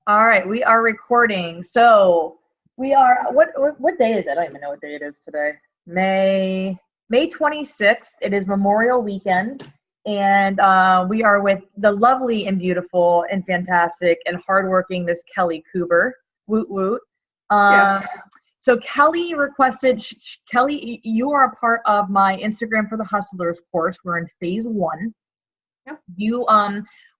All right, we are recording. So we are, what day is it? I don't even know what day it is today. May 26th. It is Memorial Weekend. And we are with the lovely and beautiful and fantastic and hardworking Miss Kelly Kuber. Woot woot. Yeah. So Kelly requested, Kelly, you are a part of my Instagram for the Hustlers course. We're in phase 1. Yep. You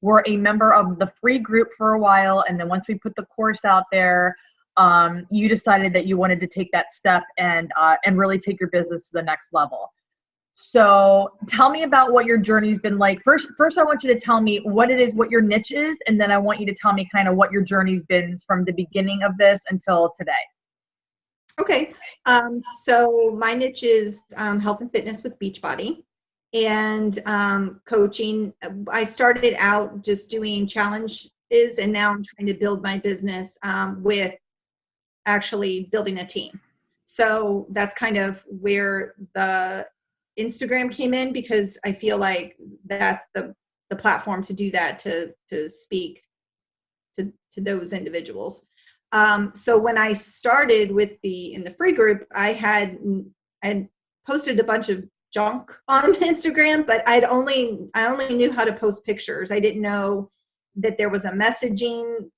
were a member of the free group for a while, and then once we put the course out there, you decided that you wanted to take that step and really take your business to the next level. So tell me about what your journey's been like. First, I want you to tell me what it is, what your niche is, and then I want you to tell me kind of what your journey's been from the beginning of this until today. Okay. So my niche is health and fitness with Beachbody and coaching. I started out just doing challenges, and now I'm trying to build my business with actually building a team. So that's kind of where the Instagram came in, because I feel like that's the platform to do that, to speak to those individuals. So when I started in the free group, I had posted a bunch of junk on Instagram, but I only knew how to post pictures. I didn't know that there was a messaging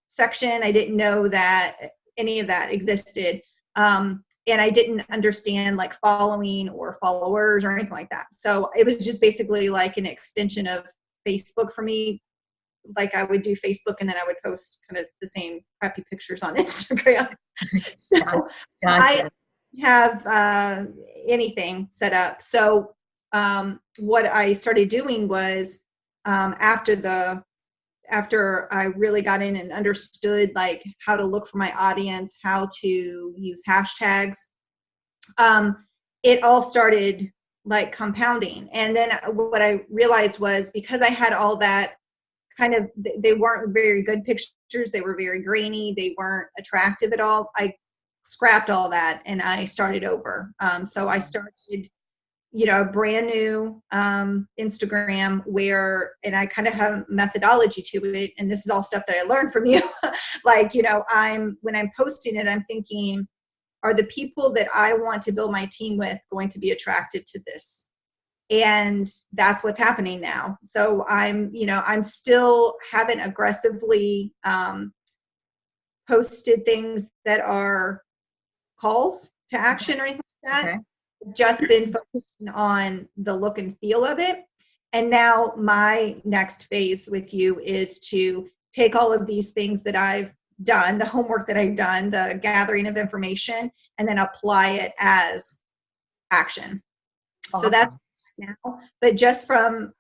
section. I didn't know that any of that existed. And I didn't understand like following or followers or anything like that. So it was just basically like an extension of Facebook for me. Like I would do Facebook and then I would post kind of the same crappy pictures on Instagram. So Gotcha. I have anything set up. So what I started doing was after I really got in and understood like how to look for my audience, how to use hashtags, it all started like compounding. And then what I realized was, because I had all that kind of, they weren't very good pictures. They were very grainy. They weren't attractive at all. I scrapped all that and I started over. So I started, a brand new Instagram and I kind of have a methodology to it. And this is all stuff that I learned from you. Like, when I'm posting it, I'm thinking, are the people that I want to build my team with going to be attracted to this? And that's what's happening now. So I'm still haven't aggressively posted things that are calls to action or anything like that. Okay. Just been focusing on the look and feel of it. And now my next phase with you is to take all of these things that I've done, the homework that I've done, the gathering of information, and then apply it as action. Awesome. So that's now, but just from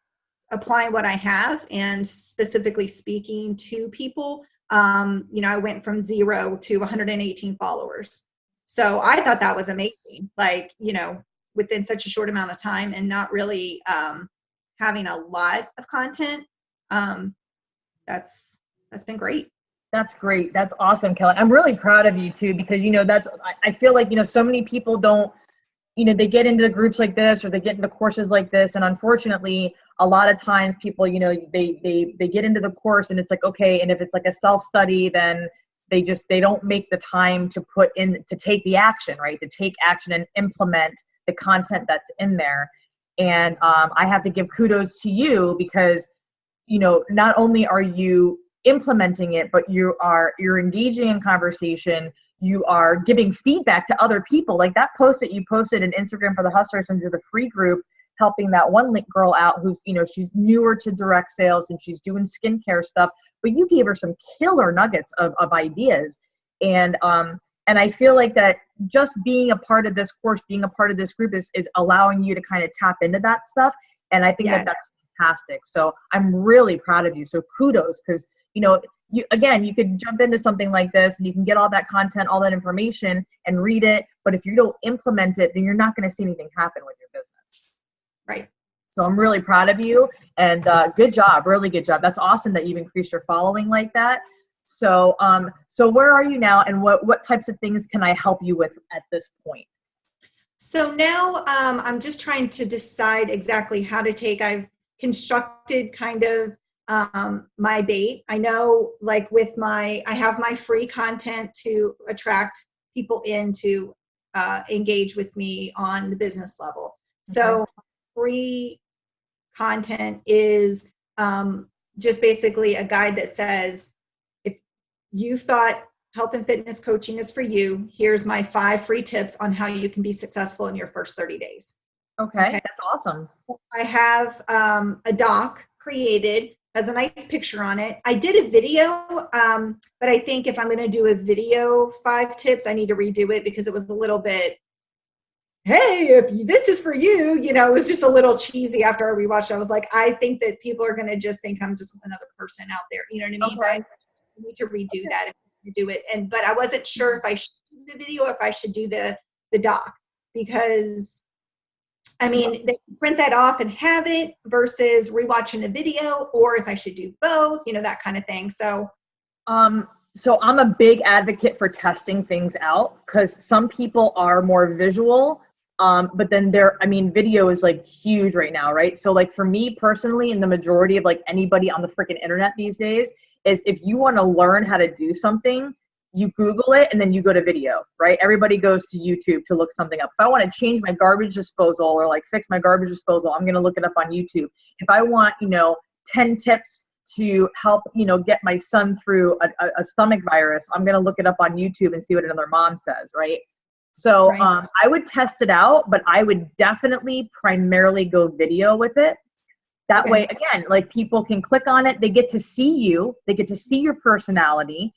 applying what I have and specifically speaking to people, I went from 0 to 118 followers. So I thought that was amazing, like, within such a short amount of time and not really having a lot of content. That's been great. That's great. That's awesome, Kelly. I'm really proud of you too, because, I feel like, so many people don't, they get into groups like this or they get into courses like this. And unfortunately, a lot of times people, they get into the course and it's like, okay. And if it's like a self-study, then they don't make the time to take the action, right? To take action and implement the content that's in there. And I have to give kudos to you because, not only are you implementing it, but you're engaging in conversation. You are giving feedback to other people. Like that post that you posted in Instagram for the Hustlers into the free group, helping that one girl out who's, she's newer to direct sales and she's doing skincare stuff, but you gave her some killer nuggets of ideas. And I feel like that just being a part of this course, being a part of this group is allowing you to kind of tap into that stuff. And I think that's fantastic. So I'm really proud of you. So kudos, because, you could jump into something like this and you can get all that content, all that information and read it. But if you don't implement it, then you're not going to see anything happen with your business. Right. So I'm really proud of you and good job. Really good job. That's awesome that you've increased your following like that. So where are you now and what types of things can I help you with at this point? So now I'm just trying to decide exactly how to I've constructed kind of my bait. I know, like I have my free content to attract people in to engage with me on the business level. So free content is just basically a guide that says, if you thought health and fitness coaching is for you, here's my 5 free tips on how you can be successful in your first 30 days. Okay. That's awesome. I have a doc created, has a nice picture on it. I did a video, but I think if I'm going to do a video 5 tips, I need to redo it because it was a little bit, hey, if this is for you, you know, it was just a little cheesy after I rewatched it. I was like, I think that people are going to just think I'm just another person out there. You know what I mean? Okay. So I need to redo that to do it. But I wasn't sure if I should do the video or if I should do the doc, because I mean, they can print that off and have it versus rewatching a video, or if I should do both, you know, that kind of thing. So I'm a big advocate for testing things out, because some people are more visual, but then video is like huge right now, right? So like for me personally, and the majority of like anybody on the freaking internet these days, is if you want to learn how to do something, you Google it and then you go to video, right? Everybody goes to YouTube to look something up. If I want to change my garbage disposal or like fix my garbage disposal, I'm going to look it up on YouTube. If I want, 10 tips to help, get my son through a stomach virus, I'm going to look it up on YouTube and see what another mom says, right? So right. I would test it out, but I would definitely primarily go video with it. That way, again, like people can click on it. They get to see you. They get to see your personality.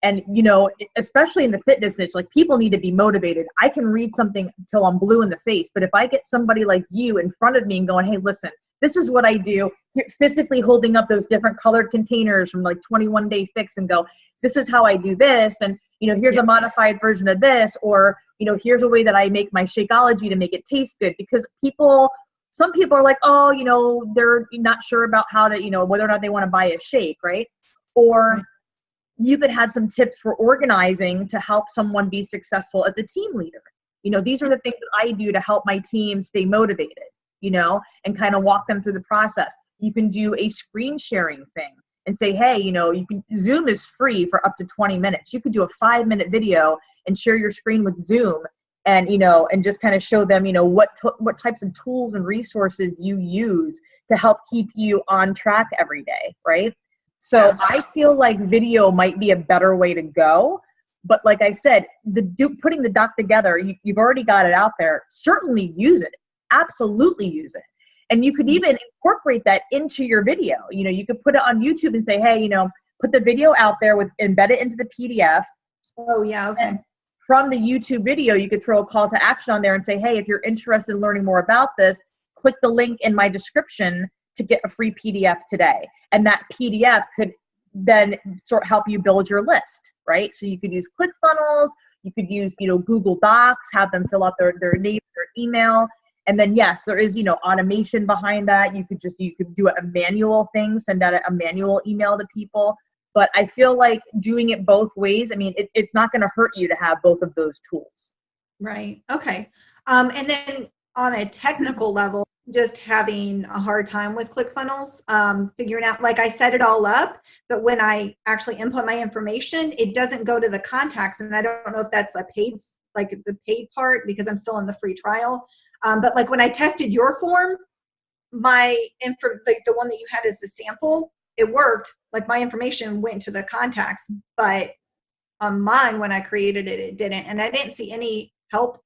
And, especially in the fitness niche, like people need to be motivated. I can read something till I'm blue in the face, but if I get somebody like you in front of me and going, hey, listen, this is what I do, physically holding up those different colored containers from like 21 Day Fix and go, this is how I do this. And, here's a modified version of this, or, here's a way that I make my Shakeology to make it taste good. Because some people are like, oh, they're not sure about how to, whether or not they want to buy a shake, right? Or you could have some tips for organizing to help someone be successful as a team leader. These are the things that I do to help my team stay motivated, and kind of walk them through the process. You can do a screen sharing thing and say, hey, Zoom is free for up to 20 minutes. You could do a 5-minute video and share your screen with Zoom and, and just kind of show them, what types of tools and resources you use to help keep you on track every day, right? So I feel like video might be a better way to go. But like I said, putting the doc together, you've already got it out there. Certainly use it. Absolutely use it. And you could even incorporate that into your video. You could put it on YouTube and say, hey, put the video out there, embed it into the PDF. Oh, yeah. Okay. And from the YouTube video, you could throw a call to action on there and say, hey, if you're interested in learning more about this, click the link in my description to get a free PDF today. And that PDF could then help you build your list, right? So you could use ClickFunnels, you could use, Google Docs, have them fill out their name, their email. And then, yes, there is, automation behind that. You could do a manual thing, send out a manual email to people. But I feel like doing it both ways, it's not going to hurt you to have both of those tools. Right. Okay. And then on a technical level, just having a hard time with ClickFunnels, figuring out, like I set it all up, but when I actually input my information, it doesn't go to the contacts. And I don't know if that's the paid part, because I'm still in the free trial. But like when I tested your form, the one that you had as the sample, it worked. Like my information went to the contacts, but on mine, when I created it, it didn't. And I didn't see any help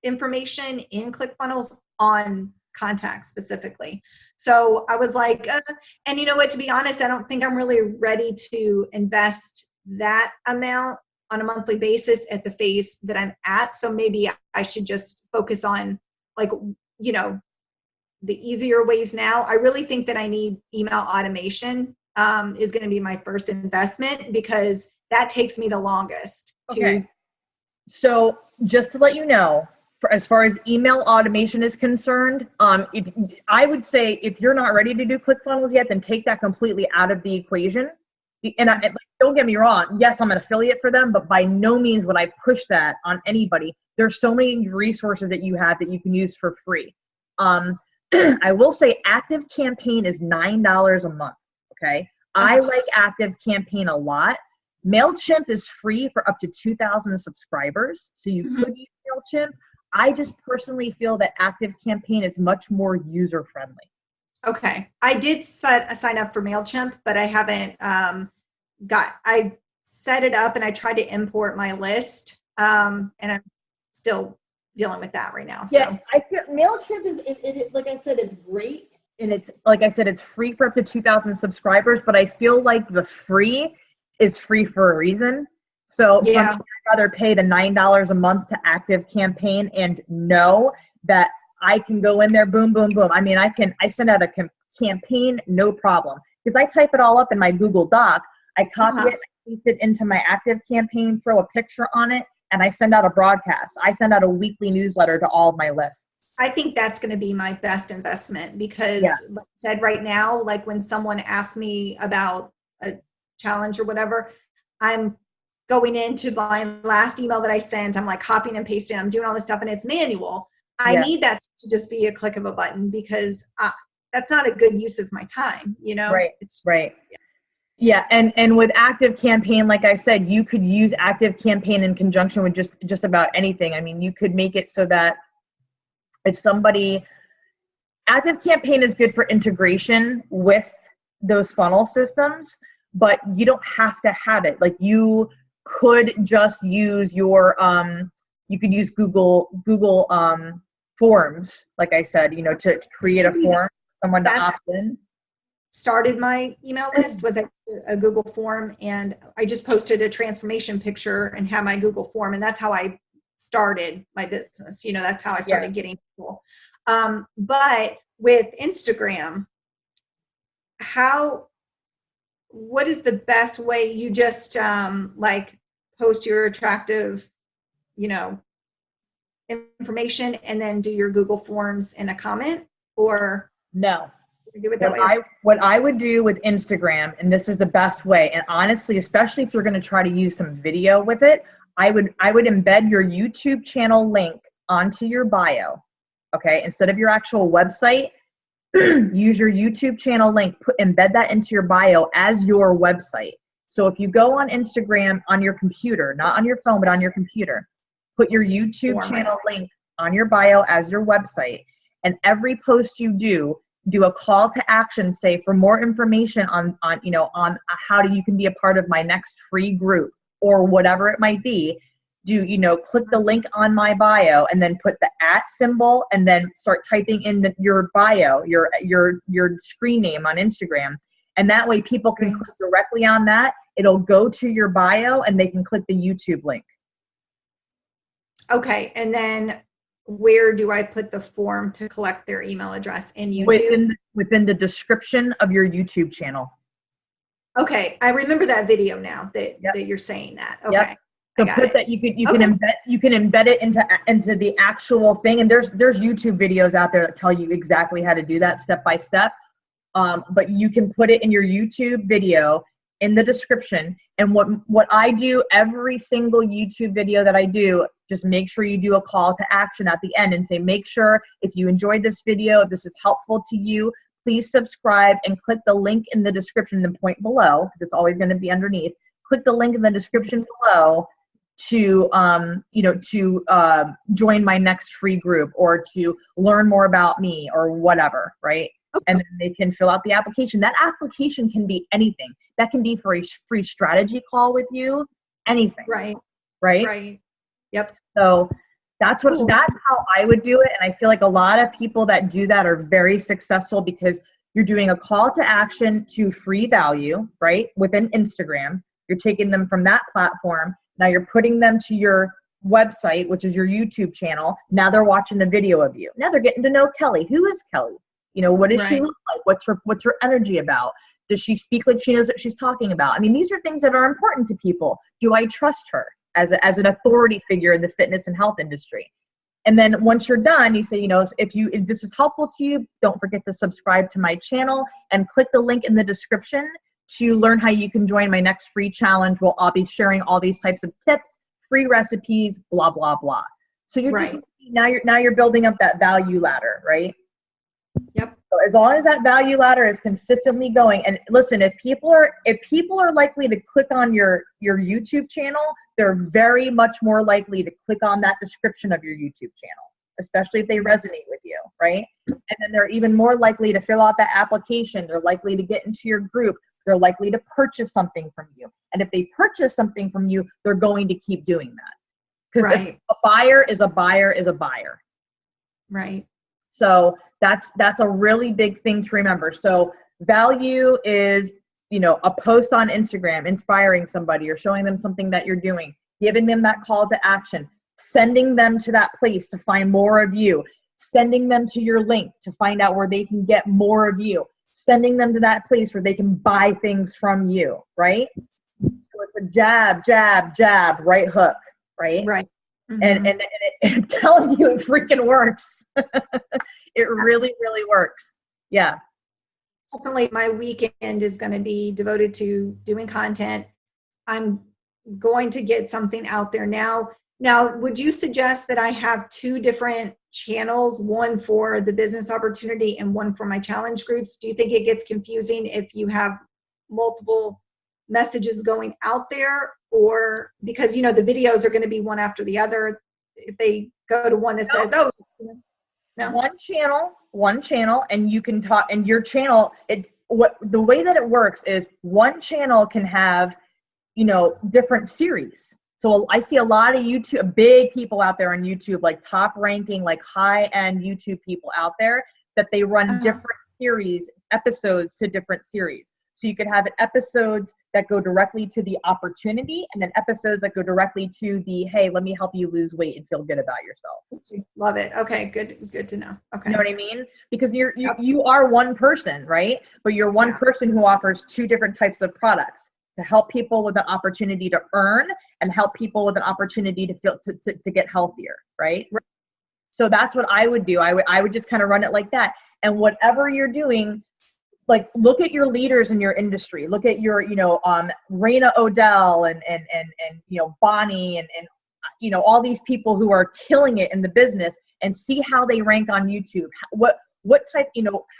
information in ClickFunnels on contacts specifically. So I was like, and you know what, to be honest, I don't think I'm really ready to invest that amount on a monthly basis at the phase that I'm at. So maybe I should just focus on the easier ways now. I really think that I need email automation is going to be my first investment, because that takes me the longest. So just to let you know, as far as email automation is concerned, I would say if you're not ready to do ClickFunnels yet, then take that completely out of the equation. And don't get me wrong, yes, I'm an affiliate for them, but by no means would I push that on anybody. There's so many resources that you have that you can use for free. I will say Active Campaign is $9 a month. Okay. I like Active Campaign a lot. MailChimp is free for up to 2,000 subscribers. So you could use MailChimp. I just personally feel that Active Campaign is much more user friendly. Okay. I did sign up for MailChimp, but I haven't I set it up and I tried to import my list. And I'm still dealing with that right now. So. Yeah, I feel MailChimp is, like I said, it's great. And it's, like I said, it's free for up to 2,000 subscribers, but I feel like the free is free for a reason. So for me, I'd rather pay the $9 a month to Active Campaign and know that I can go in there, boom, boom, boom. I mean, I send out a campaign, no problem. Because I type it all up in my Google Doc, I copy it, I paste it into my Active Campaign, throw a picture on it, and I send out a broadcast. I send out a weekly newsletter to all of my lists. I think that's going to be my best investment because, like I said, right now, like when someone asks me about a challenge or whatever, I'm going into my last email that I sent. I'm like copying and pasting. I'm doing all this stuff and it's manual. I need that to just be a click of a button because that's not a good use of my time, you know? Right. Yeah. And with Active Campaign, like I said, you could use Active Campaign in conjunction with just about anything. I mean, you could make it so that if Active Campaign is good for integration with those funnel systems, but you don't have to have it. Like you could just use your, you could use Google Forms, like I said, you know, to create a form for someone to opt in. Started my email list was a Google form, and I just posted a transformation picture and had my Google form, and that's how I started my business. You know, that's how I started getting people. But with Instagram, what is the best way? You just like post your attractive, you know, information and then do your Google Forms in a comment, or no? Do it that way? What I would do with Instagram, and this is the best way, and honestly, especially if you're going to try to use some video with it, I would embed your YouTube channel link onto your bio. Okay, instead of your actual website, use your YouTube channel link, embed that into your bio as your website. So if you go on Instagram on your computer, not on your phone, but on your computer, put your YouTube channel link on your bio as your website, and every post you do a call to action, say for more information on how you can be a part of my next free group or whatever it might be. Click the link on my bio and then put the @ symbol and then start typing in your bio, your screen name on Instagram. And that way people can click directly on that. It'll go to your bio and they can click the YouTube link. Okay. And then where do I put the form to collect their email address? In YouTube? Within the description of your YouTube channel. Okay. I remember that video now that you're saying that. Okay. Yep. So put that you can embed it into the actual thing. And there's YouTube videos out there that tell you exactly how to do that step by step. But you can put it in your YouTube video in the description. And what I do, every single YouTube video that I do, just make sure you do a call to action at the end and say, make sure if you enjoyed this video, if this is helpful to you, please subscribe and click the link in the description, the point below, because it's always going to be underneath. Click the link in the description below to join my next free group or to learn more about me or whatever, right? Okay. And then they can fill out the application. That application can be anything. That can be for a free strategy call with you, anything. Right. Yep. So that's how I would do it. And I feel like a lot of people that do that are very successful because you're doing a call to action to free value, right? Within Instagram, you're taking them from that platform. Now you're putting them to your website, which is your YouTube channel. Now they're watching a video of you. Now they're getting to know Kelly. Who is Kelly? What does she look like? What's her energy about? Does she speak like she knows what she's talking about? I mean, these are things that are important to people. Do I trust her as an authority figure in the fitness and health industry? And then once you're done, you say, if this is helpful to you, don't forget to subscribe to my channel and click the link in the description to learn how you can join my next free challenge. I'll be sharing all these types of tips, free recipes, blah, blah, blah. So you're just, now you're building up that value ladder, right? Yep. So as long as that value ladder is consistently going, and listen, if people are likely to click on your YouTube channel, they're very much more likely to click on that description of your YouTube channel, especially if they resonate with you, right? And then they're even more likely to fill out that application. They're likely to get into your group. They're likely to purchase something from you. And if they purchase something from you, they're going to keep doing that. Because if a buyer is a buyer is a buyer. Right. So that's a really big thing to remember. So value is, a post on Instagram, inspiring somebody or showing them something that you're doing, giving them that call to action, sending them to that place to find more of you, sending them to your link to find out where they can get more of you, sending them to that place where they can buy things from you, right? So it's a jab, jab, jab, right hook, right? Right. Mm-hmm. And I'm telling you, it freaking works. It really, really works. Yeah. Definitely my weekend is going to be devoted to doing content. I'm going to get something out there now. Now, would you suggest that I have 2 different channels, one for the business opportunity and one for my challenge groups? Do you think it gets confusing if you have multiple messages going out there? Or because, the videos are going to be one after the other. If they go to one that says, oh, no. One channel, and you can talk, and your channel, the way that it works is one channel can have, different series. So I see a lot of big people out there on YouTube, like top ranking, like high end YouTube people out there, that they run different series, episodes to different series. So you could have episodes that go directly to the opportunity, and then episodes that go directly to the, hey, let me help you lose weight and feel good about yourself. Love it. Okay, good to know. Okay. You know what I mean? Because you are one person, right? But you're one person who offers 2 different types of products to help people with an opportunity to earn and help people with an opportunity to feel to get healthier, right? So that's what I would do. I would just kind of run it like that. And whatever you're doing, like, look at your leaders in your industry. Look at your, Raina Odell and Bonnie and all these people who are killing it in the business, and see how they rank on YouTube. What type,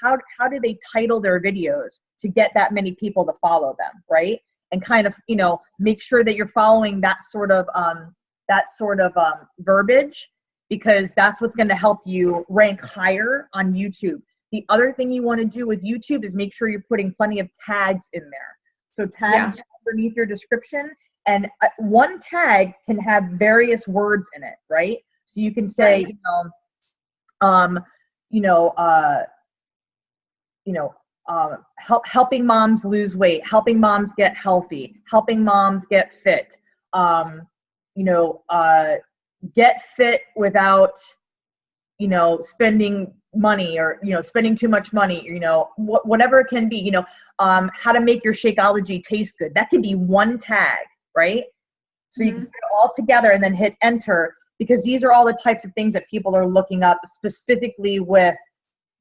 how do they title their videos to get that many people to follow them, right? And kind of, make sure that you're following that sort of verbiage, because that's what's going to help you rank higher on YouTube. The other thing you want to do with YouTube is make sure you're putting plenty of tags in there. So tags underneath your description, and one tag can have various words in it, right? So you can say, helping moms lose weight, helping moms get healthy, helping moms get fit, get fit without, spending money or, spending too much money, whatever it can be, how to make your Shakeology taste good. That could be one tag, right? So you can put it all together and then hit enter, because these are all the types of things that people are looking up specifically with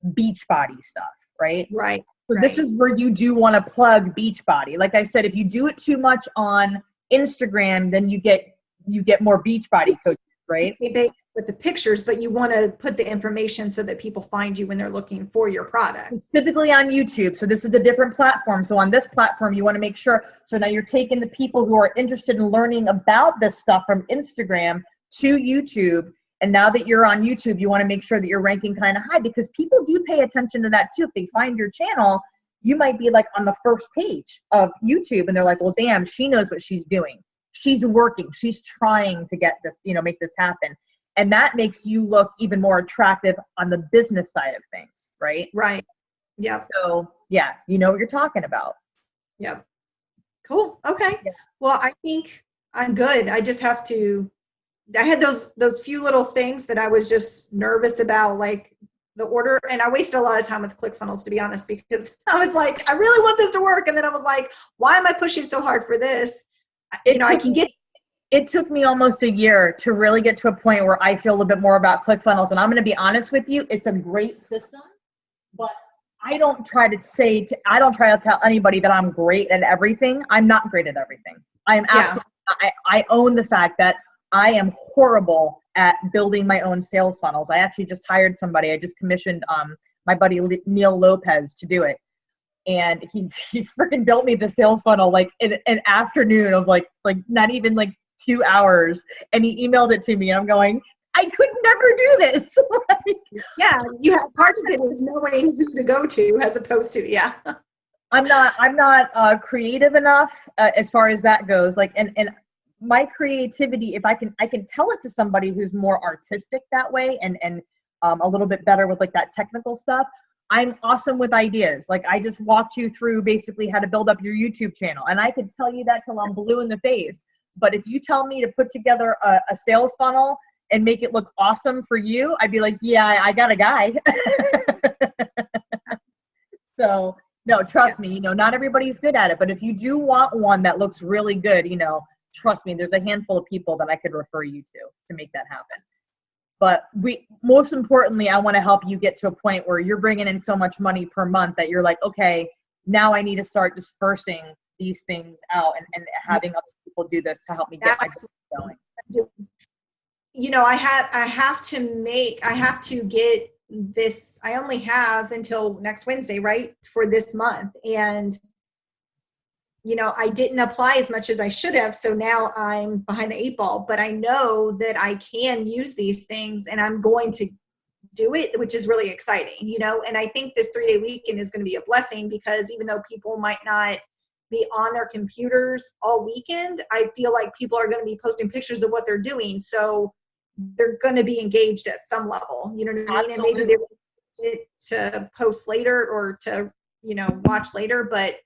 Beachbody stuff, right? Right. So this is where you do want to plug Beachbody. Like I said, if you do it too much on Instagram, then you get more Beachbody coaches, right? With the pictures, but you want to put the information so that people find you when they're looking for your product. Specifically on YouTube. So this is a different platform. So on this platform, you want to make sure, so now you're taking the people who are interested in learning about this stuff from Instagram to YouTube. And now that you're on YouTube, you want to make sure that you're ranking kind of high, because people do pay attention to that too. If they find your channel, you might be like on the first page of YouTube and they're like, well, damn, she knows what she's doing. She's working. She's trying to get this, make this happen. And that makes you look even more attractive on the business side of things, right? Right. Yep. So yeah, you know what you're talking about. Yep. Cool. Okay. Yeah. Well, I think I'm good. I just have to, I had those few little things that I was just nervous about, like the order, and I wasted a lot of time with ClickFunnels, to be honest, because I was like, I really want this to work. And then I was like, why am I pushing so hard for this? It took me almost a year to really get to a point where I feel a little bit more about ClickFunnels. And I'm going to be honest with you, it's a great system, but I don't try to tell anybody that I'm great at everything. I'm not great at everything. I am absolutely, I own the fact that I am horrible at building my own sales funnels. I actually just hired somebody. I just commissioned my buddy Neil Lopez to do it. And he freaking built me the sales funnel like in an afternoon of like not even like 2 hours. And he emailed it to me and I'm going, I could never do this. Like, yeah, you have part of it is knowing who to go to as opposed to, yeah. I'm not creative enough as far as that goes. Like, and my creativity, if I can tell it to somebody who's more artistic that way and a little bit better with like that technical stuff. I'm awesome with ideas. Like I just walked you through basically how to build up your YouTube channel. And I could tell you that till I'm blue in the face. But if you tell me to put together a sales funnel and make it look awesome for you, I'd be like, yeah, I got a guy. So no, trust me, not everybody's good at it. But if you do want one that looks really good, trust me, there's a handful of people that I could refer you to make that happen. But most importantly, I want to help you get to a point where you're bringing in so much money per month that you're like, okay, now I need to start dispersing these things out and having other people do this to help me get my business going. I have to get this. I only have until next Wednesday, right, for this month. And I didn't apply as much as I should have. So now I'm behind the 8 ball, but I know that I can use these things and I'm going to do it, which is really exciting, and I think this 3-day weekend is going to be a blessing because even though people might not be on their computers all weekend, I feel like people are going to be posting pictures of what they're doing. So they're going to be engaged at some level, you know what I mean? And maybe they're to post later or to, watch later, but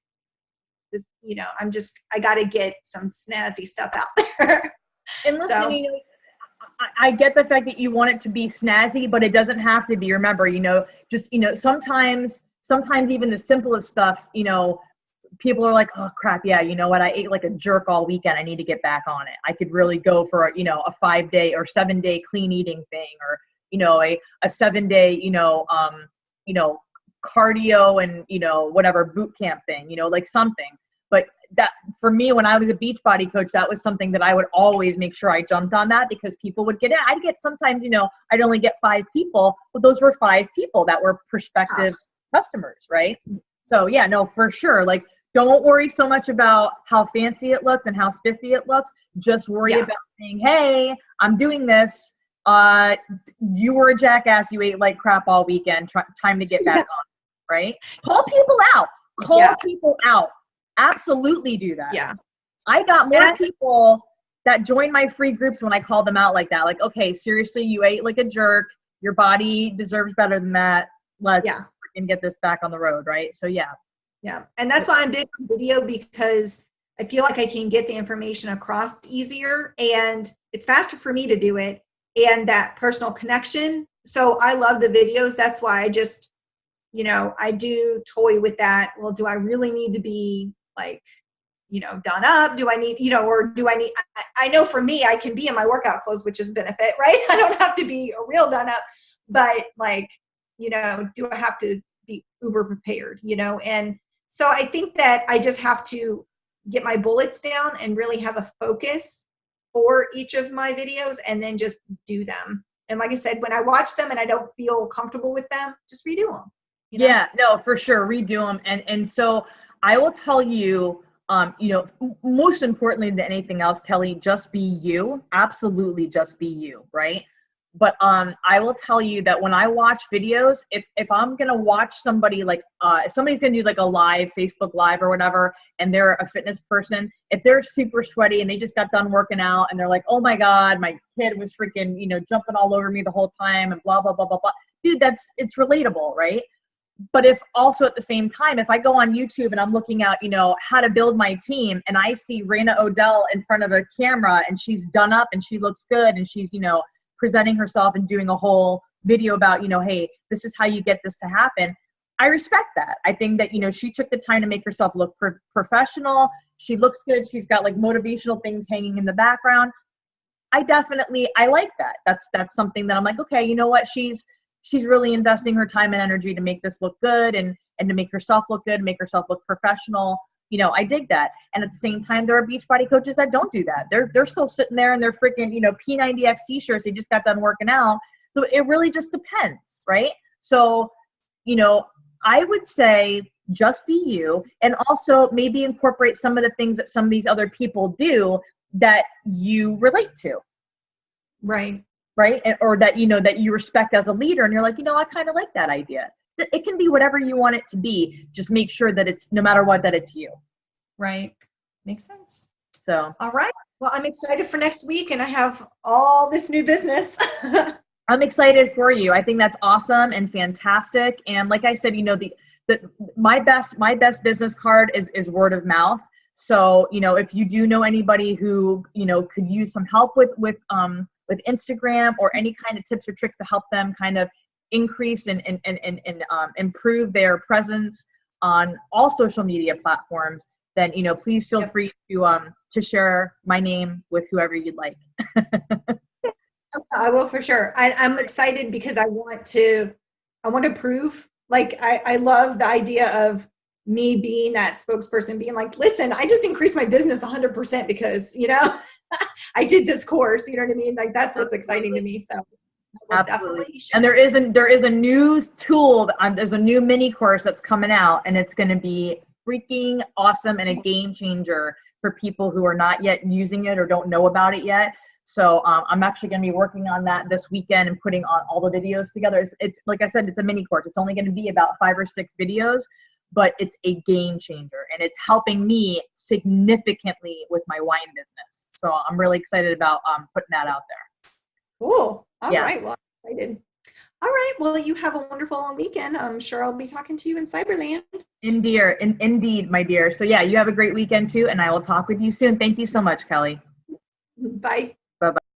I got to get some snazzy stuff out there. And listen, I get the fact that you want it to be snazzy, but it doesn't have to be. Remember, sometimes even the simplest stuff, people are like, oh crap, yeah, you know what? I ate like a jerk all weekend. I need to get back on it. I could really go for a 5-day or 7-day clean eating thing, or a 7-day cardio and whatever boot camp thing, like something. But that for me, when I was a Beachbody coach, that was something that I would always make sure I jumped on that because people would get in. I'd get sometimes, I'd only get 5 people, but those were 5 people that were prospective customers, right? So yeah, no, for sure. Like, don't worry so much about how fancy it looks and how spiffy it looks. Just worry about saying, hey, I'm doing this. You were a jackass. You ate like crap all weekend. Time to get back on, right? Call people out. Call people out. Absolutely do that. Yeah. I got more people that joined my free groups when I called them out like that. Like, okay, seriously, you ate like a jerk. Your body deserves better than that. Let's freaking get this back on the road, right? So yeah. Yeah. And that's why I'm big on video, because I feel like I can get the information across easier and it's faster for me to do it and that personal connection. So I love the videos. That's why I just, I do toy with that. Well, do I really need to be like, done up? Do I need, or do I need, I know for me, I can be in my workout clothes, which is a benefit, right? I don't have to be a real done up, but like, do I have to be uber prepared, And so I think that I just have to get my bullets down and really have a focus for each of my videos and then just do them. And like I said, when I watch them and I don't feel comfortable with them, just redo them. Yeah, no, for sure. Redo them. And so I will tell you, most importantly than anything else, Kelly, just be you. Absolutely just be you, right? But I will tell you that when I watch videos, if I'm going to watch somebody like, if somebody's going to do like a live, Facebook Live or whatever, and they're a fitness person, if they're super sweaty and they just got done working out and they're like, oh my God, my kid was freaking, jumping all over me the whole time and blah, blah, blah, blah, blah. Dude, it's relatable, right? But if also at the same time, if I go on YouTube and I'm looking at, how to build my team and I see Raina Odell in front of a camera and she's done up and she looks good and she's, presenting herself and doing a whole video about, hey, this is how you get this to happen. I respect that. I think that, she took the time to make herself look professional. She looks good. She's got like motivational things hanging in the background. I like that. That's something that I'm like, okay, you know what? She's really investing her time and energy to make this look good and to make herself look good, make herself look professional. I dig that. And at the same time, there are Beachbody coaches that don't do that. They're still sitting there in their freaking, P90X t-shirts. They just got done working out. So it really just depends, right? So you know, I would say just be you, and also maybe incorporate some of the things that some of these other people do that you relate to. Right. Right. Or that, you know, that you respect as a leader, and you're like, you know, I kind of like that idea. It can be whatever you want it to be. Just make sure that it's, no matter what, that it's you. Right. Makes sense. So, all right. Well, I'm excited for next week, and I have all this new business. I'm excited for you. I think that's awesome and fantastic. And like I said, you know, my best business card is word of mouth. So, you know, if you do know anybody who, you know, could use some help with Instagram, or any kind of tips or tricks to help them kind of increase and improve their presence on all social media platforms, then, you know, please feel free to share my name with whoever you'd like. I will, for sure. I'm excited because I want to prove, like, I love the idea of me being that spokesperson, being like, listen, I just increased my business 100% because, you know, I did this course, you know what I mean? Like, that's what's exciting to me. So absolutely. And there is a new tool, there's a new mini course that's coming out, and it's going to be freaking awesome and a game changer for people who are not yet using it or don't know about it yet. So I'm actually going to be working on that this weekend and putting on all the videos together. It's like I said, it's a mini course. It's only going to be about 5 or 6 videos, but it's a game changer, and it's helping me significantly with my wine business. So I'm really excited about putting that out there. Cool. All right. Well, I'm excited. All right. Well, you have a wonderful long weekend. I'm sure I'll be talking to you in Cyberland. Indeed, my dear. So yeah, you have a great weekend too, and I will talk with you soon. Thank you so much, Kelly. Bye.